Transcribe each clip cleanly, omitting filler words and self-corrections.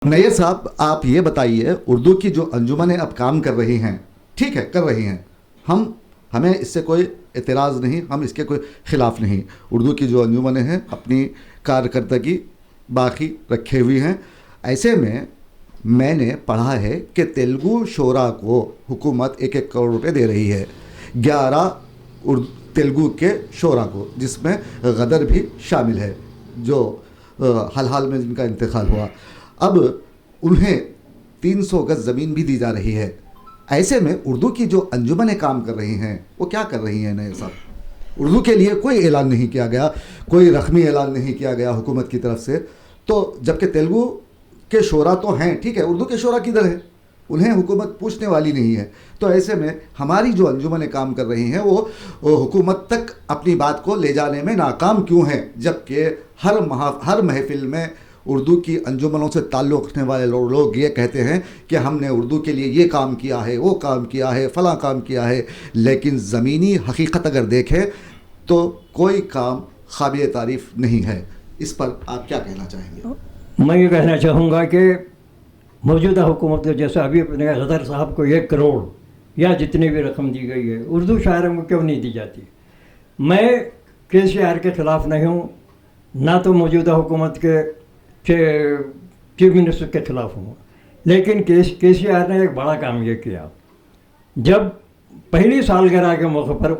نیر صاحب آپ یہ بتائیے اردو کی جو انجمنیں اب کام کر رہی ہیں، ٹھیک ہے کر رہی ہیں، ہمیں اس سے کوئی اعتراض نہیں، ہم اس کے کوئی خلاف نہیں. اردو کی جو انجمنیں ہیں اپنی کارکردگی باقی رکھے ہوئی ہیں. ایسے میں نے پڑھا ہے کہ تیلگو شعراء کو حکومت 1 کروڑ روپے دے رہی ہے 11 تیلگو کے شعراء کو، جس میں غدر بھی شامل ہے جو حال میں جن کا انتقال ہوا. اب انہیں 300 گز زمین بھی دی جا رہی ہے. ایسے میں اردو کی جو انجمنیں کام کر رہی ہیں وہ کیا کر رہی ہیں نیر صاحب؟ اردو کے لیے کوئی اعلان نہیں کیا گیا، کوئی رقمی اعلان نہیں کیا گیا حکومت کی طرف سے. تو جبکہ تیلگو کے شعراء تو ہیں، ٹھیک ہے، اردو کے شعراء کدھر ہیں؟ انہیں حکومت پوچھنے والی نہیں ہے. تو ایسے میں ہماری جو انجمنیں کام کر رہی ہیں وہ حکومت تک اپنی بات کو لے جانے میں ناکام کیوں ہیں، جبکہ ہر محفل میں اردو کی انجمنوں سے تعلق رکھنے والے لوگ یہ کہتے ہیں کہ ہم نے اردو کے لیے یہ کام کیا ہے، وہ کام کیا ہے، فلاں کام کیا ہے. لیکن زمینی حقیقت اگر دیکھیں تو کوئی کام قابل تعریف نہیں ہے. اس پر آپ کیا کہنا چاہیں گے؟ میں یہ کہنا چاہوں گا کہ موجودہ حکومت نے جیسے ابھی اپنے غدر صاحب کو 1 کروڑ یا جتنی بھی رقم دی گئی ہے اردو شاعروں کو کیوں نہیں دی جاتی؟ میں KCR کے خلاف نہیں ہوں، نہ تو موجودہ حکومت کے چیف منسٹر کے خلاف ہوں. لیکن KCR نے ایک بڑا کام یہ کیا، جب پہلی سالگرہ کے موقع پر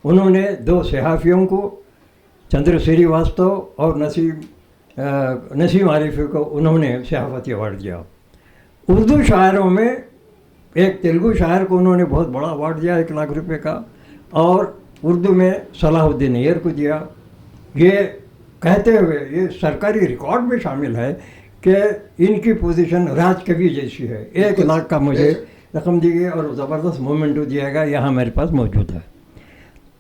انہوں نے 2 صحافیوں کو، چندر سریواستو اور نسیم عارفی کو انہوں نے صحافتی ایوارڈ دیا. اردو شاعروں میں ایک تیلگو شاعر کو انہوں نے بہت بڑا ایوارڈ دیا 1 لاکھ روپے کا، اور اردو میں صلاح الدین نیر کو دیا. یہ کہتے ہوئے یہ سرکاری ریکارڈ میں شامل ہے کہ ان کی پوزیشن راج کبھی جیسی ہے. 1 لاکھ کا مجھے رقم دی گئی اور زبردست مومنٹو دیا گیا، یہاں میرے پاس موجود ہے.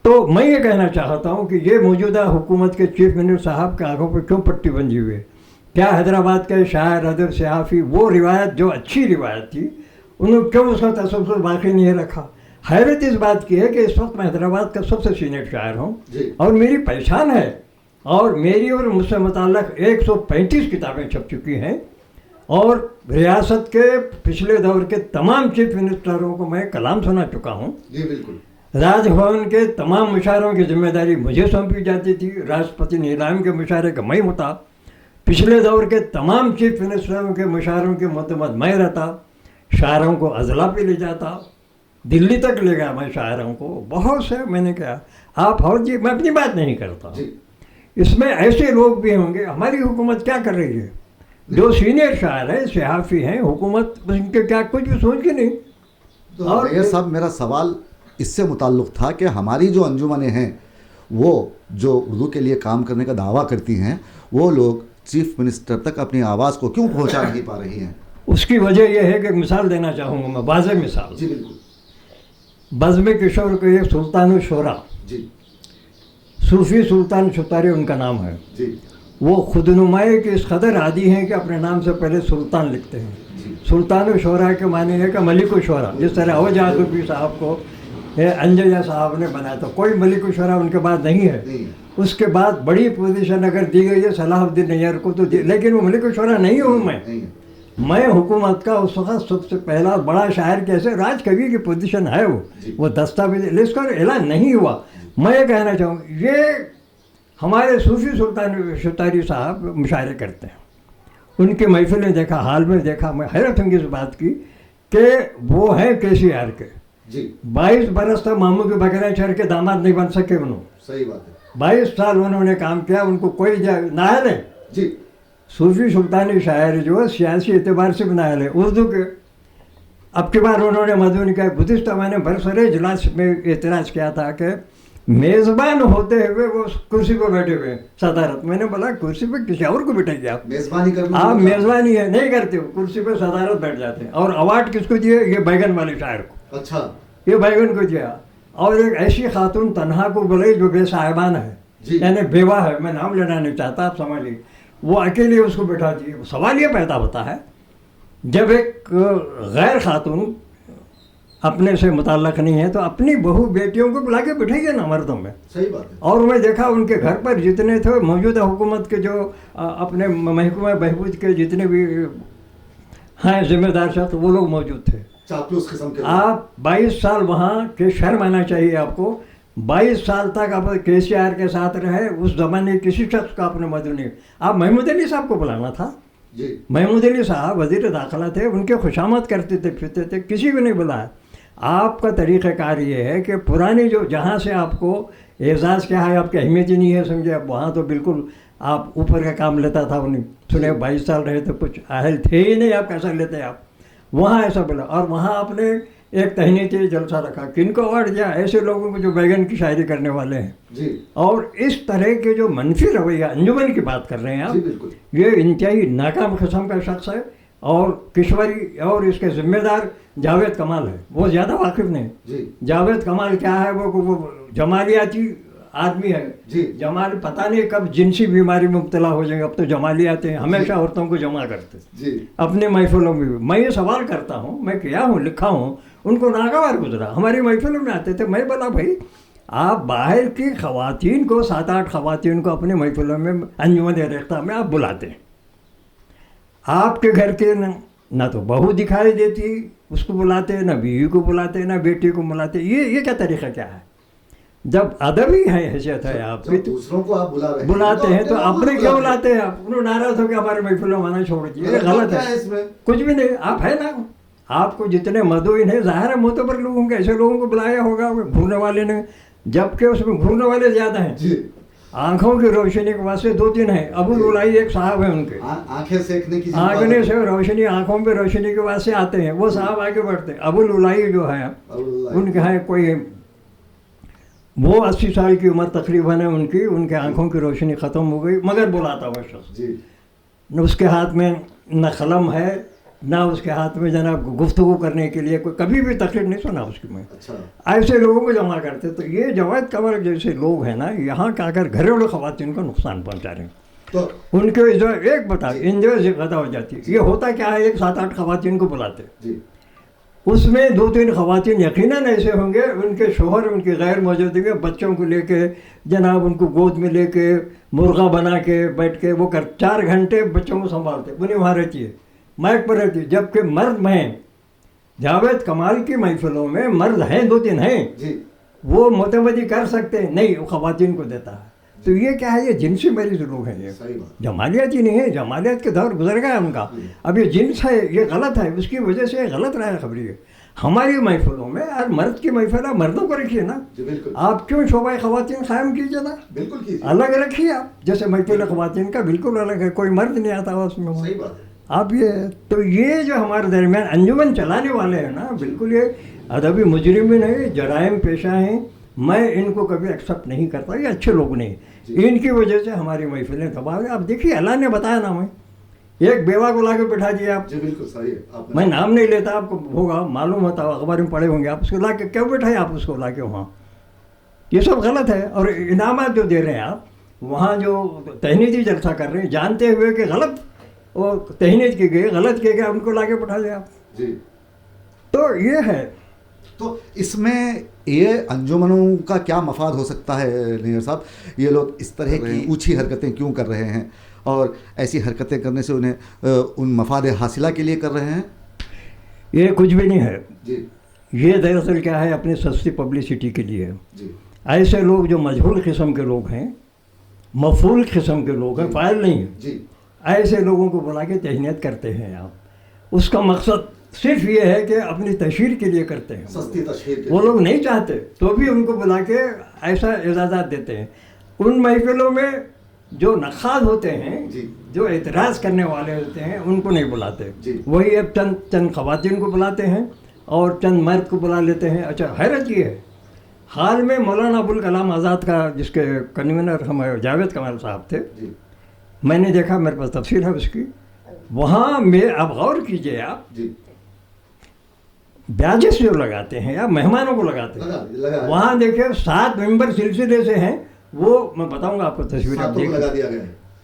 تو میں یہ کہنا چاہتا ہوں کہ یہ موجودہ حکومت کے چیف منسٹر صاحب کے آنکھوں پہ کیوں پٹی بندھی ہوئی ہے؟ کیا حیدرآباد کے شاعر، ادیب، صحافی وہ روایت جو اچھی روایت تھی انہوں نے کیوں اس کا تسلسل باقی نہیں رکھا؟ حیرت اس بات کی ہے کہ اس وقت میں حیدرآباد کا سب سے سینئر شاعر ہوں اور میری پہچان ہے، اور میری اور مجھ سے متعلق 135 کتابیں چھپ چکی ہیں، اور ریاست کے پچھلے دور کے تمام چیف منسٹروں کو میں کلام سنا چکا ہوں. جی بالکل. راج بھون کے تمام مشاعروں کی ذمہ داری مجھے سونپی جاتی تھی، راشٹرپتی نیلام کے مشاعرے کا میں ہوتا، پچھلے دور کے تمام چیف منسٹروں کے مشاعروں کے معتمد میں رہتا، شاعروں کو اضلاع پہ لے جاتا، دلی تک لے گیا میں شاعروں کو، بہت سے میں نے کہا. آپ اور جی میں اپنی بات نہیں کرتا، اس میں ایسے لوگ بھی ہوں گے. ہماری حکومت کیا کر رہی ہے؟ جو سینئر شاعر ہیں، صحافی ہیں، حکومت ان کے کیا کچھ بھی سوچ کے نہیں. اور یہ صاحب میرا سوال اس سے متعلق تھا کہ ہماری جو انجمنیں ہیں وہ جو اردو کے لیے کام کرنے کا دعویٰ کرتی ہیں وہ لوگ چیف منسٹر تک اپنی آواز کو کیوں پہنچا نہیں پا رہی ہیں؟ اس کی وجہ یہ ہے کہ مثال دینا چاہوں گا میں، واضح مثال. جی بالکل. بزم کشور کے ایک سلطان الشعراء، جی صوفی سلطان شتاری ان کا نام ہے. جی وہ خود نمائی کے اس قدر عادی ہیں کہ اپنے نام سے پہلے سلطان لکھتے ہیں. سلطان الشعراء کے معنی ہے کہ ملک الشعراء، جس طرح اوجازوی صاحب کو انجیا صاحب نے بنایا، تو کوئی ملک الشعراء ان کے بعد نہیں ہے. اس کے بعد بڑی پوزیشن اگر دی گئی ہے صلاح الدین نیر کو تو لیکن وہ ملک الشعراء نہیں ہوں میں حکومت کا اس وقت سب سے پہلا بڑا شاعر کیسے راج کبھی کی پوزیشن ہے، وہ دستاویز لسٹ کا اعلان نہیں ہوا. میں یہ کہنا چاہوں گا یہ ہمارے صوفی سلطان شتاری صاحب مشاعرے کرتے ہیں، ان کی محفلیں دیکھا، حال میں دیکھا، میں حیرت انگیز بات کی کہ وہ ہیں KCR کے. 22 برس تک ماموں کے بغیر شہر کے داماد نہیں بن سکے انہوں. صحیح بات ہے. 22 سال انہوں نے کام کیا، ان کو کوئی نااہل ہے. جی صوفی سلطانی شاعر جو ہے سیاسی اعتبار سے بھی نااہل ہے اردو کے. اب کی بار انہوں نے مدعو کیا، گزشتہ میں نے برسر اجلاس میں اعتراض کیا تھا کہ میزبان ہوتے ہوئے وہ کرسی پہ بیٹھے ہوئے صدارت. میں نے بولا کرسی پہ کسی اور کو بیٹھے گیا، آپ میزبانی ہے نہیں کرتے ہو، کرسی پہ صدارت بیٹھ جاتے ہیں. اور ایوارڈ کس کو دیے؟ یہ بیگن والے شاعر کو. اچھا یہ بیگن کو دیا. اور ایک ایسی خاتون تنہا کو بولے جو بے صاحبان ہے، یعنی بیوہ ہے، میں نام لینا نہیں چاہتا، آپ سمجھ لیجیے، وہ اکیلے اس کو بٹھا دیے. سوال یہ پیدا ہوتا ہے جب ایک غیر خاتون اپنے سے متعلق نہیں ہے تو اپنی بہو بیٹیوں کو بلا کے بٹھائیے نا مردوں میں. صحیح بات ہے. اور میں دیکھا ان کے گھر پر جتنے تھے موجودہ حکومت کے جو اپنے محکمہ بہبود کے جتنے بھی ہیں ذمہ دار شخص وہ لوگ موجود تھے. چاپلوس قسم کے. آپ 22 سال وہاں کے شرم آنا چاہیے آپ کو. 22 سال تک آپ کے سی آر کے ساتھ رہے. اس زمانے کسی شخص کا آپ نے مدد نہیں. آپ محمود علی صاحب کو بلانا تھا. جی. محمود علی صاحب وزیر داخلہ تھے, ان کے خوشامد کرتے تھے پھرتے تھے, کسی کو نہیں بلایا. آپ کا طریقہ کار یہ ہے کہ پرانی جو جہاں سے آپ کو اعزاز کیا ہے, آپ کی اہمیت ہی نہیں ہے سمجھے. اب وہاں تو بالکل آپ اوپر کا کام لیتا تھا. انہیں سنے 22 سال رہے تو کچھ اہل تھے ہی نہیں, آپ کیسا لیتے آپ. وہاں ایسا بولا. اور وہاں آپ نے ایک تہنیتی جلسہ رکھا. کن کو اوارڈ دیا؟ ایسے لوگوں کو جو بیگن کی شاعری کرنے والے ہیں. جی. اور اس طرح کے جو منفی رویہ انجمن کی بات کر رہے ہیں آپ, یہ انتہائی ناکام قسم کا شخص ہے. اور کشوری اور اس کے ذمہ دار جاوید کمال ہے, وہ زیادہ واقف نہیں. جاوید کمال کیا ہے, وہ جمالیاتی آدمی ہے. جمال پتہ نہیں کب جنسی بیماری میں مبتلا ہو جائیں گے. اب تو جمالیات ہیں, ہمیشہ عورتوں کو جمع کرتے اپنے محفلوں میں بھی. میں یہ سوال کرتا ہوں, میں کیا ہوں لکھا ہوں, ان کو ناگوار گزرا. ہماری محفلوں میں آتے تھے. میں بولا بھائی آپ باہر کی خواتین کو 7-8 خواتین کو اپنے محفلوں میں انجمن ریختہ میں آپ بلاتے ہیں. آپ کے گھر کے نہ تو بہو دکھائی دیتی, اس کو بلاتے, نہ بیوی کو بلاتے, نہ بیٹی کو بلاتے. یہ کیا طریقہ کیا ہے؟ جب ادبی ہے حیثیت ہے آپ کی, دوسروں کو آپ بلاتے ہیں تو اپنے کیوں بلاتے ہیں آپ؟ انہوں ناراض ہو کے ہمارے محفلوں میں آنا چھوڑ دیے. یہ غلط ہے. کچھ بھی نہیں. آپ ہے نا, آپ کو جتنے مدعوین ہیں ظاہر ہے معتبر لوگوں کے, ایسے لوگوں کو بلایا ہوگا گھورنے والے نے, جبکہ اس میں گھورنے والے زیادہ ہیں. آنکھوں کی روشنی کے واسطے 2-3 ہیں. ابو لولائی ایک صاحب ہیں, ان کے آنکھیں سیکھنے کی آنکھیں سے روشنی, آنکھوں پہ روشنی کے واسطے آتے ہیں. وہ صاحب آگے بڑھتے. ابو لولائی جو ہے ان کے ہیں کوئی, وہ 80 سال کی عمر تقریباً ہے ان کی. ان کے آنکھوں کی روشنی ختم ہو گئی, مگر بلاتا ہوا شخص. نہ اس کے ہاتھ میں نہ قلم ہے, نہ اس کے ہاتھ میں جناب گفتگو کرنے کے لیے کوئی, کبھی بھی تقریر نہیں سنا اس کی میں. ایسے لوگوں کو جمع کرتے. تو یہ جاوید کمال جیسے لوگ ہیں نا, یہاں کا اگر گھریلو خواتین کو نقصان پہنچا رہے ہیں, ان کے جو ایک بتا انجوائے زیادہ ہو جاتی ہے. یہ ہوتا کیا ہے, ایک 7-8 خواتین کو بلاتے, اس میں 2-3 خواتین یقیناً ایسے ہوں گے ان کے شوہر ان کی غیر موجودگی میں بچوں کو لے کے جناب ان کو گود میں لے کے مرغا بنا کے بیٹھ کے وہ 4 گھنٹے بچوں کو سنبھالتے. انہیں وہاں رہتی ہے, مائک پر رہتی ہے. جبکہ مرد میں جاوید کمال کی محفلوں میں مرد ہیں 2-3 ہیں, وہ متوجہ کر سکتے نہیں, وہ خواتین کو دیتا ہے. تو یہ کیا ہے, یہ جنسی مریض لوگ ہیں. یہ جمالیات ہی نہیں ہے, جمالیات کے دور گزر گیا ان کا. اب یہ جنس ہے, یہ غلط ہے, اس کی وجہ سے غلط رائے خبری ہے. ہماری محفلوں میں اور مرد کی محفل ہے, مردوں کو رکھیے نا. آپ کیوں شعبہ خواتین قائم کیجیے نا, الگ رکھیے آپ. جیسے محفل خواتین کا بالکل الگ ہے, کوئی مرد نہیں آتا اس میں. آپ یہ تو یہ جو ہمارے درمیان انجمن چلانے والے ہیں نا, بالکل یہ ادبی مجرمین ہیں, جرائم پیشہ ہیں. میں ان کو کبھی ایکسیپٹ نہیں کرتا. یہ اچھے لوگ نہیں, ان کی وجہ سے ہماری محفلیں تباہ ہوئی. آپ دیکھیے اللہ نے بتایا نا, میں ایک بیوہ کو لا کے بٹھا دیا آپ. بالکل صحیح ہے. میں نام نہیں لیتا, آپ کو ہوگا معلوم ہوتا, اخبار میں پڑھے ہوں گے آپ. اس کو لا کے کیوں بٹھائے آپ اس کو لا کے وہاں؟ یہ سب غلط ہے. اور انعامات جو دے رہے ہیں آپ, وہاں جو تہنیتی جلسہ کر رہے ہیں جانتے ہوئے کہ غلط وہ تہنیت کی گئی, غلط کیا گیا, ان کو لا کے بٹھا دیا آپ. تو یہ ہے. تو اس میں یہ انجمنوں کا کیا مفاد ہو سکتا ہے نیر صاحب؟ یہ لوگ اس طرح کی اونچی حرکتیں کیوں کر رہے ہیں, اور ایسی حرکتیں کرنے سے انہیں ان مفاد حاصلہ کے لیے کر رہے ہیں؟ یہ کچھ بھی نہیں ہے. یہ دراصل کیا ہے, اپنی سستی پبلسٹی کے لیے. ایسے لوگ جو مجہول قسم کے لوگ ہیں, مفعول قسم کے لوگ ہیں, فاعل نہیں ہیں, ایسے لوگوں کو بلا کے تہنیت کرتے ہیں آپ. اس کا مقصد صرف یہ ہے کہ اپنی تشہیر کے لیے کرتے ہیں. سستی تشہیر. وہ لوگ نہیں چاہتے تو بھی ان کو بلا کے ایسا اعزازات دیتے ہیں. ان محفلوں میں جو نقاد ہوتے ہیں, جو اعتراض کرنے والے ہوتے ہیں, ان کو نہیں بلاتے. وہی اب چند خواتین کو بلاتے ہیں اور چند مرد کو بلا لیتے ہیں. اچھا حیرت یہ ہے, حال میں مولانا ابوالکلام آزاد کا جس کے کنوینر ہمارے جاوید کمال صاحب تھے, میں نے دیکھا, میرے پاس تفصیل ہے اس کی. وہاں میں اب غور کیجئے آپ, بیاجس جو لگاتے ہیں یا مہمانوں کو لگاتے ہیں, وہاں دیکھیں 7 ممبر سلسلے سے ہیں. وہ میں بتاؤں گا آپ کو تصویر, آپ دیکھ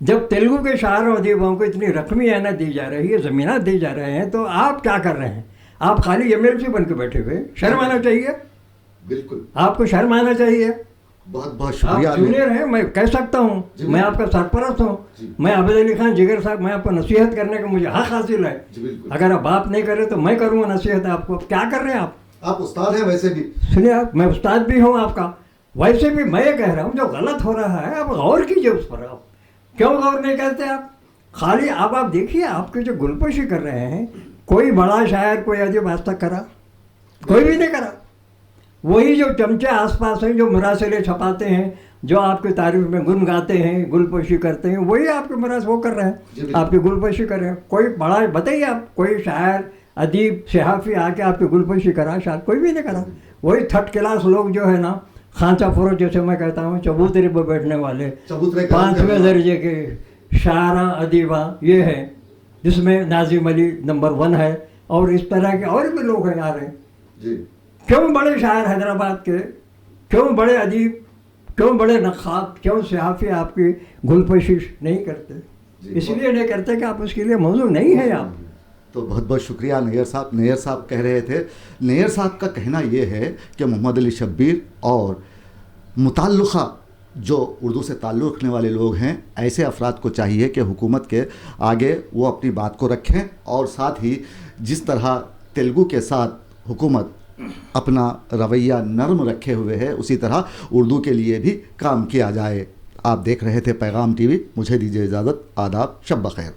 جب تیلگو کے شاعر و ادیبوں کو اتنی رقمی اعانت دی جا رہی ہے، زمینات دی جا رہے ہیں، تو آپ کیا کر رہے ہیں؟ آپ خالی ایم ایل سی بن کے بیٹھے ہوئے. شرم آنا چاہیے. بالکل آپ کو شرم آنا چاہیے. بہت بہت آپ شکریہ. جونیئر ہیں، میں کہہ سکتا ہوں، جی میں آپ کا سرپرست ہوں. جی. میں عابد علی خان جگر صاحب، میں آپ کو نصیحت کرنے کا مجھے حق حاصل ہے. جی بالکل. اگر آپ باپ نہیں کرے تو میں کروں گا نصیحت آپ کو. کیا کر رہے ہیں آپ استاد ہیں ویسے بھی. سنیے آپ، میں استاد بھی ہوں آپ کا. ویسے بھی میں یہ کہہ رہا ہوں جو غلط ہو رہا ہے آپ غور کیجئے اس پر. آپ کیوں غور نہیں کرتے؟ آپ خالی آپ دیکھیے آپ کے جو گلپوشی کر رہے ہیں، کوئی بڑا شاعر کوئی ادیب آج تک کرا؟ کوئی بھی نہیں کرا. وہی جو چمچے آس پاس ہیں جو مراسلے چھپاتے ہیں، جو آپ کی تعریف میں گن گاتے ہیں، گل پوشی کرتے ہیں، وہی آپ کے مراسل وہ کر رہے ہیں، آپ کی گل پوشی کر رہے ہیں. کوئی بڑا بتائیے آپ، کوئی شاعر ادیب صحافی آ کے آپ کی گل پوشی کرا؟ شاید کوئی بھی نہیں کرا. وہی تھرڈ کلاس لوگ جو ہے نا، خانچہ فروش جیسے میں کہتا ہوں، چبوترے پہ بیٹھنے والے 5ویں درجے کے شاعراں ادیباں یہ ہیں، جس میں ناظم علی نمبر 1 ہے، اور اس طرح کے اور بھی لوگ ہیں آ رہے ہیں. جی. کیوں بڑے شاعر حیدرآباد کے، کیوں بڑے ادیب، کیوں بڑے نقاد، کیوں صحافی آپ کی گل پوشی نہیں کرتے؟ اس لیے نہیں کرتے کہ آپ اس کے لیے موضوع نہیں ہے. آپ تو بہت بہت شکریہ نیئر صاحب. نیئر صاحب کہہ رہے تھے، نیئر صاحب کا کہنا یہ ہے کہ محمد علی شبیر اور متعلقہ جو اردو سے تعلق رکھنے والے لوگ ہیں، ایسے افراد کو چاہیے کہ حکومت کے آگے وہ اپنی بات کو رکھیں، اور ساتھ ہی جس طرح تیلگو کے ساتھ حکومت اپنا رویہ نرم رکھے ہوئے ہے، اسی طرح اردو کے لیے بھی کام کیا جائے. آپ دیکھ رہے تھے پیغام ٹی وی. مجھے دیجیے اجازت. آداب. شب بخیر.